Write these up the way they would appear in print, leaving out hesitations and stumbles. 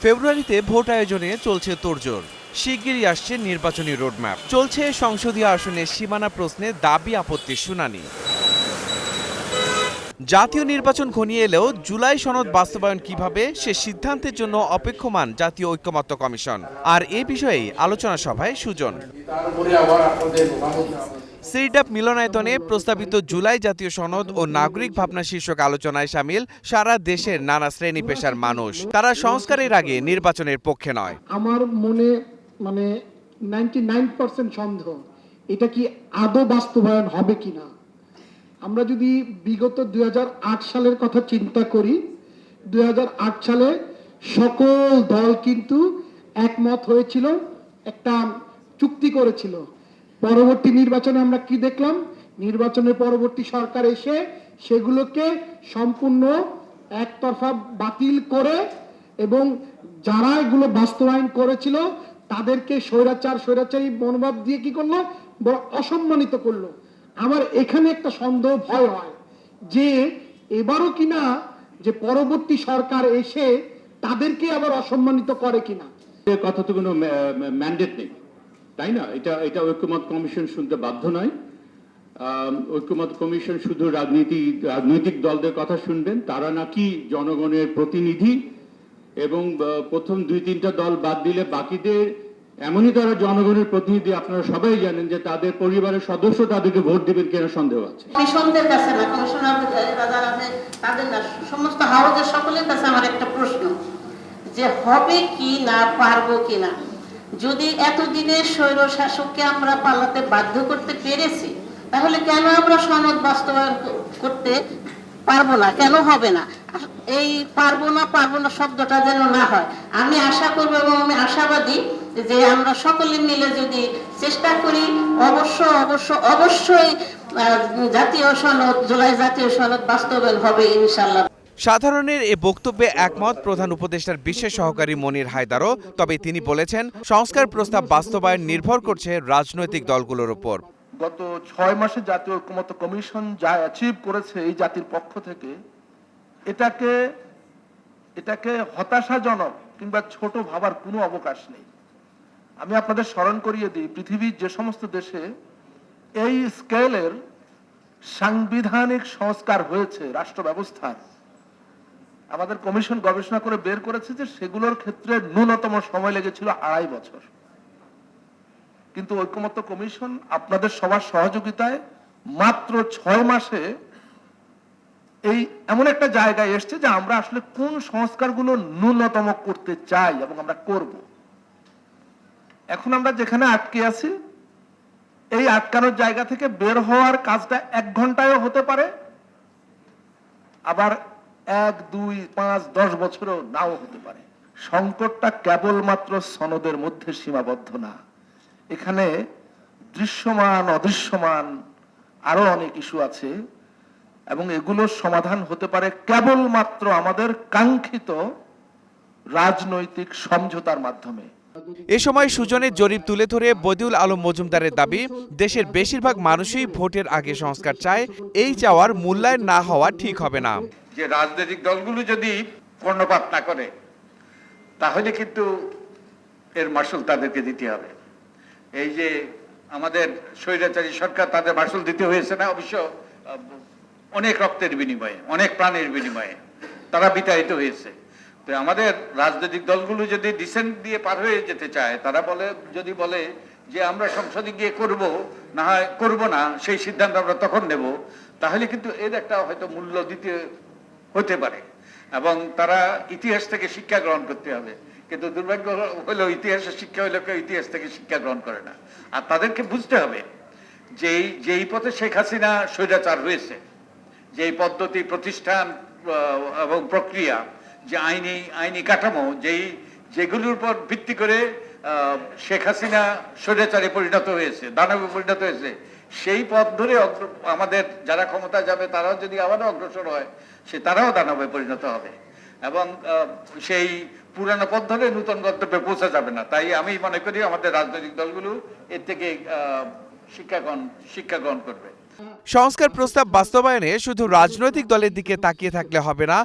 ফেব্রুয়ারিতে ভোট আয়োজনে চলছে তোড়জোড়। শিগগিরই আসছে নির্বাচনী রোডম্যাপ। চলছে সংসদীয় আসনের সীমানা প্রশ্নে দাবি আপত্তির শুনানি। জাতীয় নির্বাচন ঘনিয়ে এলেও জুলাই সনদ বাস্তবায়ন কিভাবে সে সিদ্ধান্তের জন্য অপেক্ষমান জাতীয় ঐকমত্য কমিশন। আর এ বিষয়েই আলোচনা সভায় সুজন। সিরডাপ মিলনায়তনে প্রস্তাবিত জুলাই জাতীয় সনদ ও নাগরিক ভাবনা শীর্ষক আলোচনায় সামিল সারা দেশের নানা শ্রেণী পেশার মানুষ। তারা সংস্কারের আগে নির্বাচনের পক্ষে নয়। আমার মনে 99% সন্দেহ এটা কি আদৌ বাস্তবায়ন হবে কিনা। আমরা যদি বিগত 2008 সালের কথা চিন্তা করি, 2008 সালে সকল দল কিন্তু একমত হয়েছিল, একটা চুক্তি করেছিল। পরবর্তী নির্বাচনে আমরা কি দেখলাম? নির্বাচনের পরবর্তী সরকার এসে সেগুলোকে সম্পূর্ণ একতরফা বাতিল করে এবং যারা এগুলো বাস্তবায়ন করেছিল তাদেরকে স্বৈরাচারী মনোভাব দিয়ে কি করলো? অসম্মানিত করলো। আমার এখানে একটা সন্দেহ ভয় হয় যে এবারও কিনা যে পরবর্তী সরকার এসে তাদেরকে আবার অসম্মানিত করে কিনা। কথা তো কোনো ম্যান্ডেট নেই, তাই না? এটা ঐক্যমত কমিশন শুনতে বাধ্য নয়। ঐক্যমত কমিশন শুধু রাজনৈতিক দলদের কথা শুনবেন। তারা নাকি জনগণের প্রতিনিধি এবং প্রথম 2-3টা দল বাদ দিলে বাকিদের এমনই তারা জনগণের প্রতিনিধি। আপনারা সবাই জানেন যে তাদের পরিবারের সদস্য তাদেরকে ভোট দিবেন কিনা সন্দেহ আছে। কমিশনদের কাছে না, কমিশনার যারা আছে তাদের না, সমস্ত হাউজের সকলের কাছে আমার একটা প্রশ্ন, যে হবে কি না, পারবো কি না। যদি এতদিনের স্বৈর শাসককে আমরা পালাতে বাধ্য করতে পেরেছি, তাহলে কেন আমরা সনদ বাস্তবায়ন করতে পারবো না? কেন হবে না? এই পারবো না শব্দটা যেন না হয়। আমি আশা করবো এবং আমি আশাবাদী যে আমরা সকলে মিলে যদি চেষ্টা করি, অবশ্যই জাতীয় সনদ, জুলাই জাতীয় সনদ বাস্তবায়ন হবে ইনশাআল্লাহ। সাধারণের এ বক্তব্যে একমত প্রধান উপদেষ্টার বিশেষ সহকারী মনির হায়দারও। তবে তিনি বলেছেন, সংস্কার প্রস্তাব বাস্তবায়ন নির্ভর করছে রাজনৈতিক দলগুলোর উপর। গত 6 মাসে জাতীয় ঐক্যমত্য কমিশন যা অ্যাচিভ করেছে এই জাতির পক্ষ থেকে, এটাকে হতাশাজনক কিংবা ছোট ভাবার কোনো অবকাশ নেই। আমি আপনাদের স্মরণ করিয়ে দিই, পৃথিবীর যে সমস্ত দেশে এই স্কেলের সাংবিধানিক সংস্কার হয়েছে রাষ্ট্র ব্যবস্থার, আমাদের কমিশন গবেষণা করে বের করেছে যে সেগুলোর ক্ষেত্রে ন্যূনতম সময় লেগেছিল 2.5 বছর। কিন্তু ঐক্যমত্য কমিশন আপনাদের সবার সহযোগিতায় মাত্র 6 মাসে এই এমন একটা জায়গায় এসছে যে আমরা আসলে কোন সংস্কারগুলো ন্যূনতম করতে চাই এবং আমরা করব। এখন আমরা যেখানে আটকে আছি, এই আটকানোর জায়গা থেকে বের হওয়ার কাজটা 1 ঘন্টায়ও হতে পারে, আবার 1, 2, 5, 10 বছরও নাও হতে পারে। সংকটটা কেবলমাত্র সনদের মধ্যে সীমাবদ্ধ না, এখানে দৃশ্যমান অদৃশ্যমান আরো অনেক ইস্যু আছে এবং এগুলোর সমাধান হতে পারে কেবলমাত্র আমাদের কাঙ্ক্ষিত রাজনৈতিক সমঝোতার মাধ্যমে। এ সময় সুজনের জরিপ তুলে ধরে বদিউল আলম মজুমদারের দাবি, দেশের বেশিরভাগ মানুষই ভোটের আগে সংস্কার চায়। এই চাওয়ার মূল্যায়ন না হওয়া ঠিক হবে না। যে রাজনৈতিক দলগুলো যদি কর্ণপাত না করে, তাহলে কিন্তু এর মাসুল তাদেরকে দিতে হবে। এই যে আমাদের স্বৈরাচারী সরকার, তাদের মাসুল দিতে হয়েছে না, অবশ্য অনেক রক্তের বিনিময়ে, অনেক প্রাণের বিনিময়ে তারা বিতাড়িত হয়েছে। তো আমাদের রাজনৈতিক দলগুলো যদি ডিসেন্ট দিয়ে পার হয়ে যেতে চায়, তারা যদি বলে যে আমরা সংসদে গিয়ে করব, না হয় করব না, সেই সিদ্ধান্ত আমরা তখন নেব, তাহলে কিন্তু এর একটা হয়তো মূল্য দিতে হতে পারে এবং তারা ইতিহাস থেকে শিক্ষা গ্রহণ করতে হবে। কিন্তু দুর্ভাগ্য হলো ইতিহাসের শিক্ষা হইলে কেউ ইতিহাস থেকে শিক্ষা গ্রহণ করে না। আর তাদেরকে বুঝতে হবে যে যেই পথে শেখ হাসিনা স্বৈরাচার হয়েছে, যেই পদ্ধতি, প্রতিষ্ঠান এবং প্রক্রিয়া, যে আইনি কাঠামো, যেগুলোর উপর ভিত্তি করে শেখ হাসিনা স্বৈরাচারে পরিণত হয়েছে, দানবে পরিণত হয়েছে, সেই পথ ধরে আমাদের যারা ক্ষমতা যাবে তারাও যদি আবারও অগ্রসর হয়, তারাও দানবে পরিণত হবে এবং সেই পুরানো পথ ধরে নতুন গন্তব্যে পৌঁছা যাবে না। তাই আমি মনে করি আমাদের রাজনৈতিক দলগুলো এর থেকে শিক্ষা গ্রহণ করবে। সংস্কার প্রস্তাব বাস্তবায়নে শুধু রাজনৈতিক দলের দিকে তাকিয়ে থাকলে হবে না,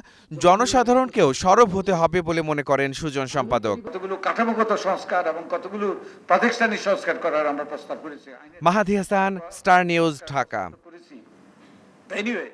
জনসাধারণকেও সরব হতে হবে বলে মনে করেন সুজন সম্পাদক। কতগুলো কাঠামোগত সংস্কার এবং কতগুলো প্রাতিষ্ঠানিক সংস্কার করার আমরা প্রস্তাব করেছি। Mahadi Hasan, star news, Dhaka. Anyway